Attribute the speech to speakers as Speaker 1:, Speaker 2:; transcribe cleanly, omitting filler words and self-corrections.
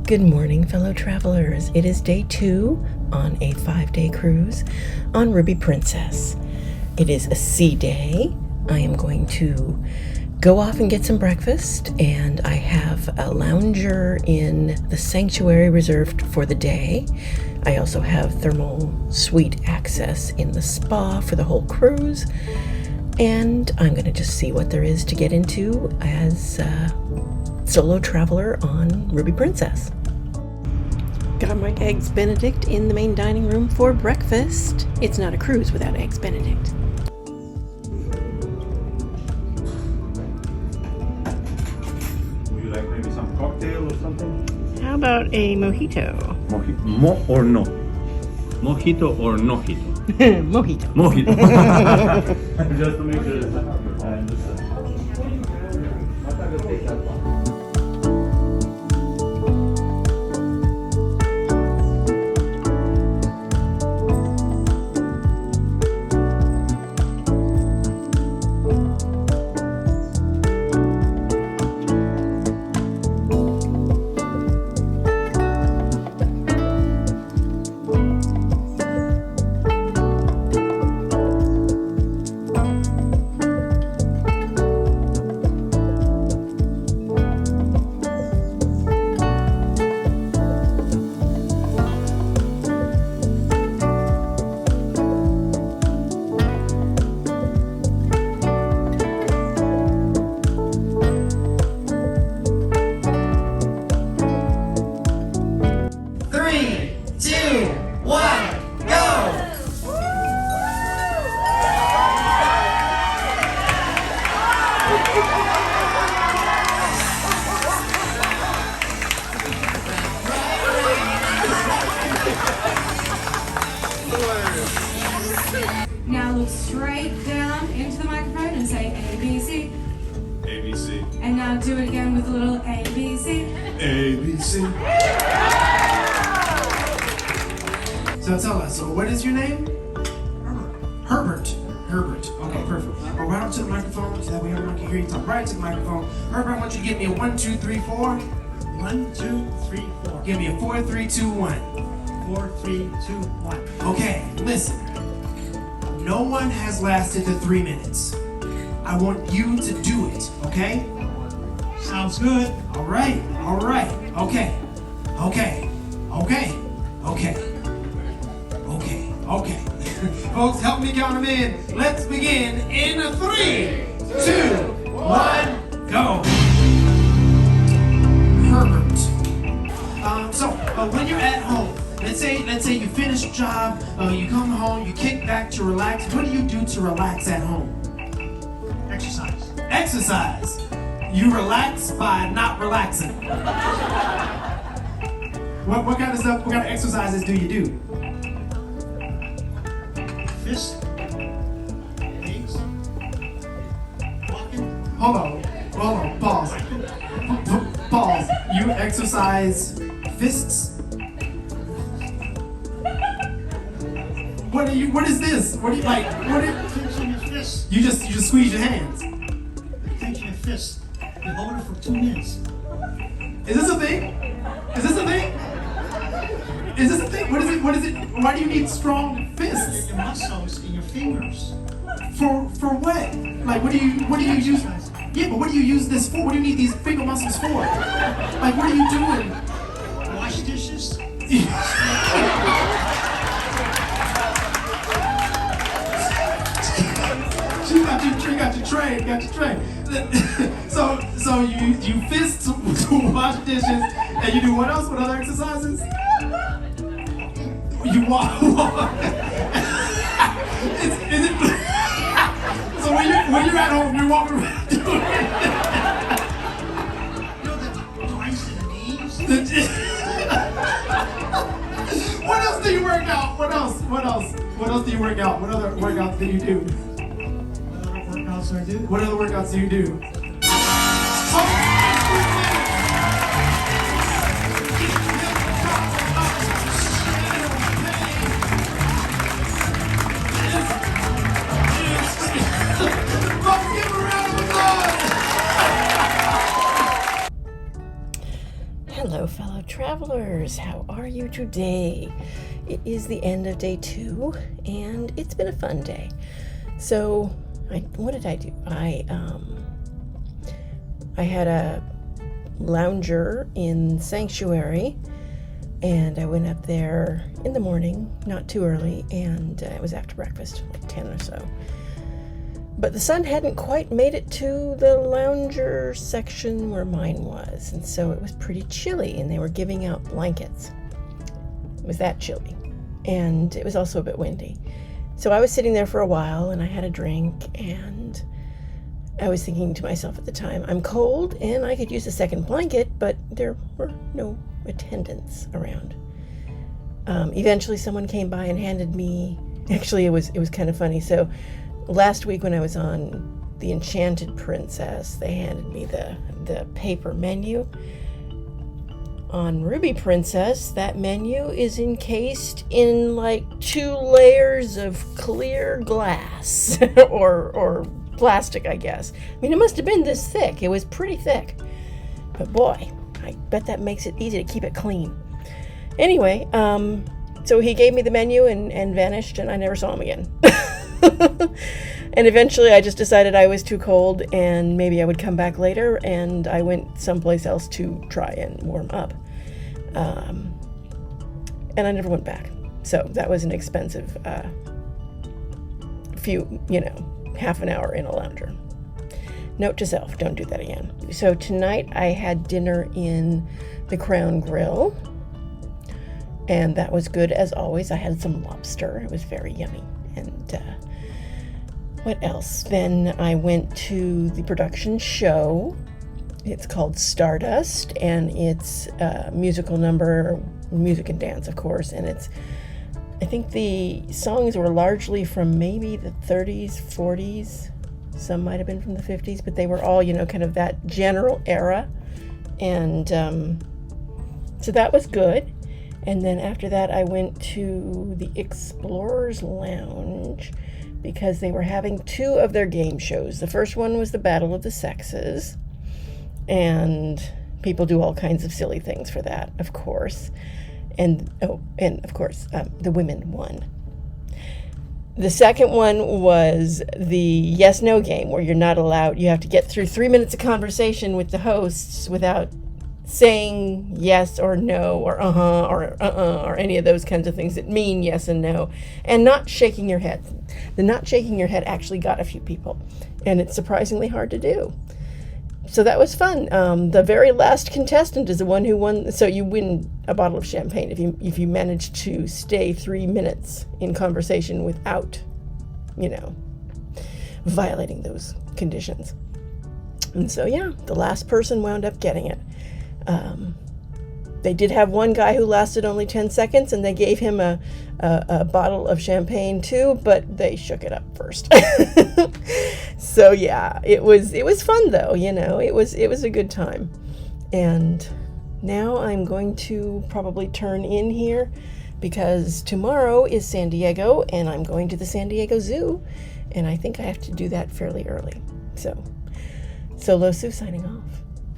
Speaker 1: Good morning, fellow travelers. It is day 2 on a 5-day cruise on Ruby Princess. It is a sea day. I am going to go off and get some breakfast, and I have a lounger in the sanctuary reserved for the day. I also have thermal suite access in the spa for the whole cruise, and I'm going to just see what there is to get into as solo traveler on Ruby Princess. Got my Eggs Benedict in the main dining room for breakfast. It's not a cruise without Eggs Benedict.
Speaker 2: Would you like maybe some cocktail or something?
Speaker 1: How about a mojito?
Speaker 2: Mo or no? Mojito or no hito?
Speaker 1: Mojito.
Speaker 2: Mojito. Just to make sure. I understand.
Speaker 3: Now look straight down into the microphone and say ABC.
Speaker 2: ABC.
Speaker 3: And now do it again with a little ABC.
Speaker 2: ABC.
Speaker 4: So tell us, so what is your name? Herbert. Herbert. Okay, perfect. Well, right up to the microphone so that way everyone can hear you talk right to the microphone. Herbert, I want you to give me a 1, 2, 3, 4.
Speaker 5: 1, 2, 3, 4.
Speaker 4: Give me a 4, 3, 2, 1.
Speaker 5: 4, 3, 2, 1.
Speaker 4: Okay, listen. No one has lasted the 3 minutes. I want you to do it, okay?
Speaker 5: Sounds good.
Speaker 4: All right, okay, okay, okay, okay, okay, okay. Folks, help me count them in. Let's begin in 3, 2, 1, go. Herbert. So when you're at home, let's say you finish a job, you come home, you kick back to relax. What do you do to relax at home?
Speaker 5: Exercise.
Speaker 4: Exercise. You relax by not relaxing. What kind of stuff, what kind of exercises do you do?
Speaker 5: Fist. Legs. Walking.
Speaker 4: Hold on, pause. Pause. You exercise fists? What is this? What do you like?
Speaker 5: Clenching your fist.
Speaker 4: You just squeeze your hands.
Speaker 5: Clenching your fist. You hold it for 2 minutes.
Speaker 4: Is this a thing? Is this a thing? Is this a thing? What is it? Why do you need strong fists?
Speaker 5: Your muscles in your fingers.
Speaker 4: For what? Like what do you use? Yeah, but what do you use this for? What do you need these finger muscles for? Like what are you doing?
Speaker 5: Wash dishes.
Speaker 4: Got your train. So you fist to wash dishes, and you do what else? What other exercises? You walk. Is it? So when you're at home, you're walking around doing it.
Speaker 5: You know the joints in the knees.
Speaker 4: What else do you work out? What else do you work out? What other workouts do you do? What other workouts do you do?
Speaker 1: fellow travelers. How are you today? It is the end of day 2, and it's been a fun day. So, what did I do? I had a lounger in Sanctuary, and I went up there in the morning, not too early, and it was after breakfast, like 10 or so. But the sun hadn't quite made it to the lounger section where mine was, and so it was pretty chilly, and they were giving out blankets. It was that chilly, and it was also a bit windy. So I was sitting there for a while, and I had a drink, and I was thinking to myself at the time, I'm cold, and I could use a second blanket, but there were no attendants around. Eventually someone came by and handed me, actually it was kind of funny. So last week when I was on The Enchanted Princess, they handed me the paper menu. On Ruby Princess, that menu is encased in like 2 layers of clear glass or plastic, I guess. I mean, it must have been this thick. It was pretty thick. But boy, I bet that makes it easy to keep it clean. Anyway, so he gave me the menu and vanished, and I never saw him again. And eventually I just decided I was too cold and maybe I would come back later, and I went someplace else to try and warm up. And I never went back. So that was an expensive half an hour in a lounger. Note to self, don't do that again. So tonight I had dinner in the Crown Grill, and that was good as always. I had some lobster. It was very yummy. And what else? Then I went to the production show. It's called Stardust, and it's a musical number, music and dance, of course, and I think the songs were largely from maybe the 30s, 40s. Some might have been from the 50s, but they were all, kind of that general era. And so that was good. And then after that, I went to the Explorers Lounge because they were having 2 of their game shows. The first one was the Battle of the Sexes, and people do all kinds of silly things for that, of course. And of course, the women won. The second one was the yes-no game, where you're not allowed, you have to get through 3 minutes of conversation with the hosts without saying yes or no or or any of those kinds of things that mean yes and no, and not shaking your head. The not shaking your head actually got a few people, and it's surprisingly hard to do. So that was fun. The very last contestant is the one who won. So you win a bottle of champagne if you manage to stay 3 minutes in conversation without, violating those conditions. And so the last person wound up getting it. They did have one guy who lasted only 10 seconds, and they gave him a bottle of champagne too, but they shook it up first. So it was fun though, it was a good time. And now I'm going to probably turn in here because tomorrow is San Diego, and I'm going to the San Diego Zoo, and I think I have to do that fairly early. So Lo Sue signing off.